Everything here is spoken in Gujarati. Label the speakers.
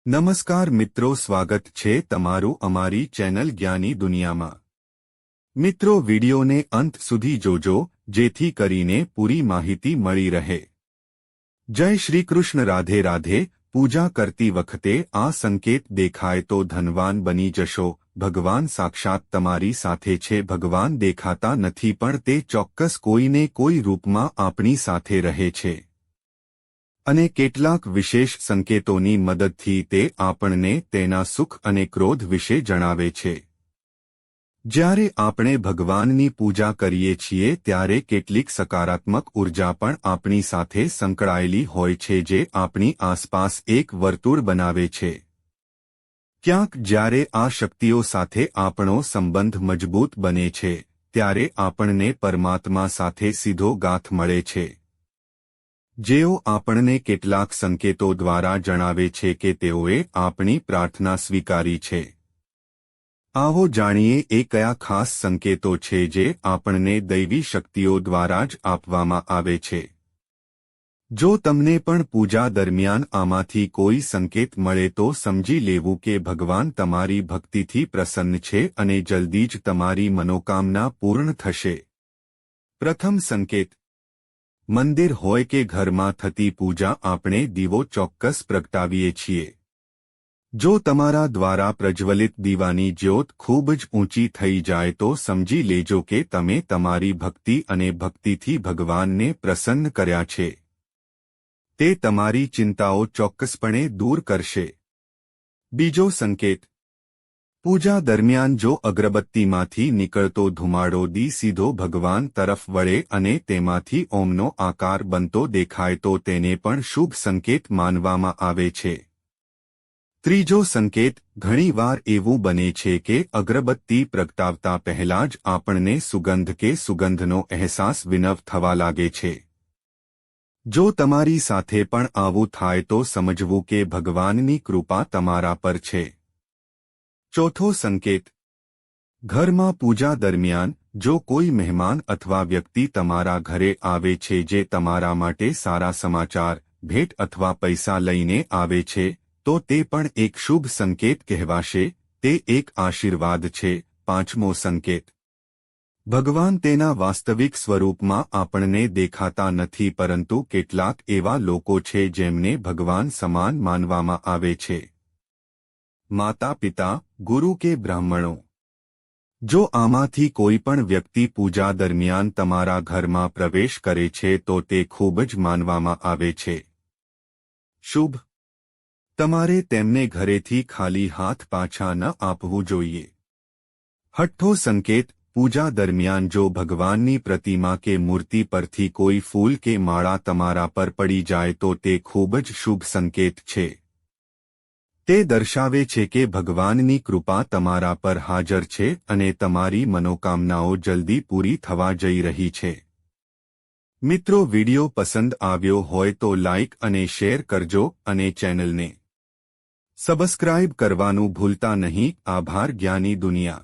Speaker 1: નમસ્કાર મિત્રો, સ્વાગત છે તમારું અમારી ચેનલ જ્ઞાની દુનિયામાં। મિત્રો, વિડિયોને અંત સુધી જોજો જેથી કરીને પૂરી માહિતી મળી રહે। જય શ્રી કૃષ્ણ। રાધે રાધે। પૂજા કરતી વખતે આ સંકેત દેખાય તો ધનવાન બની જશો। ભગવાન સાક્ષાત તમારી સાથે છે। ભગવાન દેખાતા નથી પણ તે ચોક્કસ કોઈને કોઈ રૂપમાં આપણી સાથે રહે છે અને કેટલાક વિશેષ સંકેતોની મદદથી તે આપણને તેના સુખ અને ક્રોધ વિશે જણાવે છે। જ્યારે આપણે ભગવાનની પૂજા કરીએ છીએ ત્યારે કેટલીક સકારાત્મક ઉર્જા પણ આપણી સાથે સંકળાયેલી હોય છે જે આપણી આસપાસ એક વર્તુળ બનાવે છે। ક્યાંક જ્યારે આ શક્તિઓ સાથે આપણો સંબંધ મજબૂત બને છે ત્યારે આપણને પરમાત્મા સાથે સીધો ગાંઠ મળે છે, જેઓ આપણને કેટલાક સંકેતો દ્વારા જણાવે છે કે તેઓએ આપણી પ્રાર્થના સ્વીકારી છે। આવો જાણીએ એ કયા ખાસ સંકેતો છે જે આપણને દૈવી શક્તિઓ દ્વારા જ આપવામાં આવે છે। જો તમને પણ પૂજા દરમિયાન આમાંથી કોઈ સંકેત મળે તો સમજી લેવું કે ભગવાન તમારી ભક્તિથી પ્રસન્ન છે અને જલ્દી જ તમારી મનોકામના પૂર્ણ થશે। પ્રથમ સંકેત, મંદિર હોય કે ઘરમાં થતી પૂજા આપણે દીવો ચોક્કસ પ્રગટાવીએ છીએ। જો તમારા દ્વારા પ્રજ્વલિત દીવાની જ્યોત ખૂબ જ ઊંચી થઈ જાય તો સમજી લેજો કે તમે તમારી ભક્તિ અને ભક્તિથી ભગવાનને પ્રસન્ન કર્યા છે। તે તમારી ચિંતાઓ ચોક્કસપણે દૂર કરશે। બીજો સંકેત, પૂજા દરમિયાન જો અગરબત્તીમાંથી નીકળતો ધુમાડો સીધો ભગવાન તરફ વળે અને તેમાંથી ઓમનો આકાર બનતો દેખાય તો તેને પણ શુભ સંકેત માનવામાં આવે છે। ત્રીજો સંકેત, ઘણીવાર એવું બને છે કે અગરબત્તી પ્રગટાવતા પહેલા જ આપણને સુગંધ કે સુગંધનો અહેસાસ વિનવ થવા લાગે છે। જો તમારી સાથે પણ આવું થાય તો સમજવું કે ભગવાનની કૃપા તમારા પર છે। ચોથો સંકેત, ઘરમાં પૂજા દરમિયાન જો કોઈ મહેમાન અથવા વ્યક્તિ તમારા ઘરે આવે છે જે તમારા માટે સારા સમાચાર, ભેટ અથવા પૈસા લઈને આવે છે તો તે પણ એક શુભ સંકેત કહેવાશે। તે એક આશીર્વાદ છે। પાંચમો સંકેત, ભગવાન તેના વાસ્તવિક સ્વરૂપમાં આપણને દેખાતા નથી પરંતુ કેટલાક એવા લોકો છે જેમને ભગવાન સમાન માનવામાં આવે છે। માતા પિતા, ગુરુ કે બ્રાહ્મણો। જો આમાંથી કોઈ પણ વ્યક્તિ પૂજા દરમિયાન તમારા ઘરમાં પ્રવેશ કરે છે તો તે ખૂબ જ માનવામાં આવે છે। શુભ, તમારે તેમને ઘરેથી ખાલી હાથ પાછા ન આપવું જોઈએ। છઠ્ઠો સંકેત, પૂજા દરમિયાન જો ભગવાનની પ્રતિમા કે મૂર્તિ પરથી કોઈ ફૂલ કે માળા તમારા પર પડી જાય તો તે ખૂબ જ શુભ સંકેત છે। તે દર્શાવે છે કે ભગવાનની કૃપા તમારા પર હાજર છે અને તમારી મનોકામનાઓ જલ્દી પૂરી થવા જઈ રહી છે। મિત્રો, વિડિયો પસંદ આવ્યો હોય તો લાઇક અને શેર કરજો અને ચેનલને સબસ્ક્રાઇબ કરવાનું ભૂલતા નહીં। આભાર। જ્ઞાની દુનિયા।